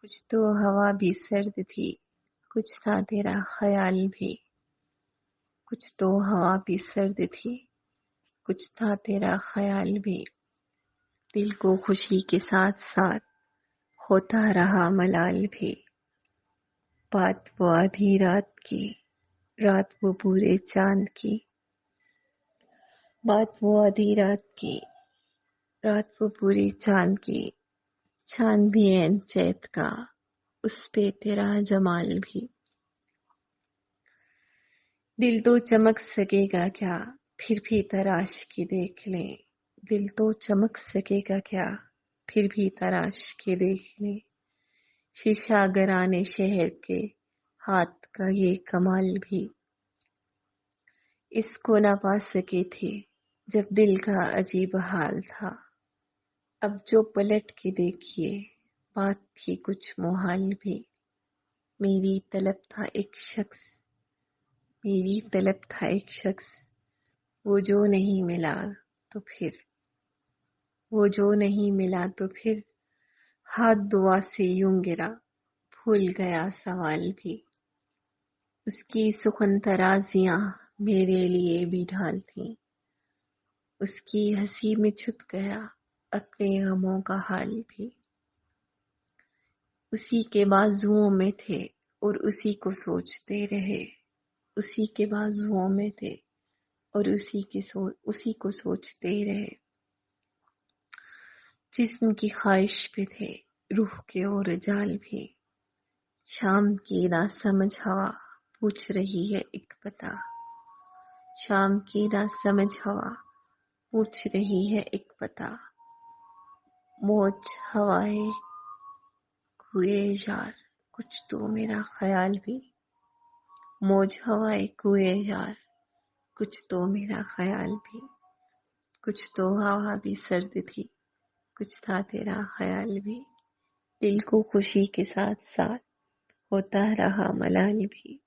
कुछ तो हवा भी सर्द थी, कुछ था तेरा ख्याल भी। कुछ तो हवा भी सर्द थी, कुछ था तेरा ख्याल भी। दिल को खुशी के साथ साथ होता रहा मलाल भी। बात वो आधी रात की, रात वो पूरे चांद की। बात वो आधी रात की, रात वो पूरे चांद की। चांद भी ऐन चैत का, उस पे तेरा जमाल भी। दिल तो चमक सकेगा क्या, फिर भी तराश के देख लें। दिल तो चमक सकेगा क्या, फिर भी तराश के देख लें। शीशा गराने शहर के हाथ का ये कमाल भी। इसको ना पा सके थे जब दिल का अजीब हाल था। अब जो पलट के देखिए, बात थी कुछ मुहाल भी। मेरी तलब था एक शख्स, मेरी तलब था एक शख्स। वो जो नहीं मिला तो फिर, वो जो नहीं मिला तो फिर। हाथ दुआ से यूं गिरा, भूल गया सवाल भी। उसकी सुखन तराजियां मेरे लिए भी ढाल थी। उसकी हंसी में छुप गया अपने गमों का हाल भी। उसी के बाजुओं में थे और उसी को सोचते रहे। उसी के बाजुओं में थे और उसी को सोचते रहे। जिस्म की ख्वाहिश पे थे, रूह के और जाल भी। शाम की ना समझ हवा पूछ रही है एक पता। शाम की ना समझ हवा पूछ रही है एक पता। मौज हवाए कुए यार, कुछ तो मेरा ख्याल भी। मौज हवाए कुए यार, कुछ तो मेरा ख्याल भी। कुछ तो हवा भी सर्द थी, कुछ था तेरा ख्याल भी। दिल को खुशी के साथ साथ होता रहा मलाल भी।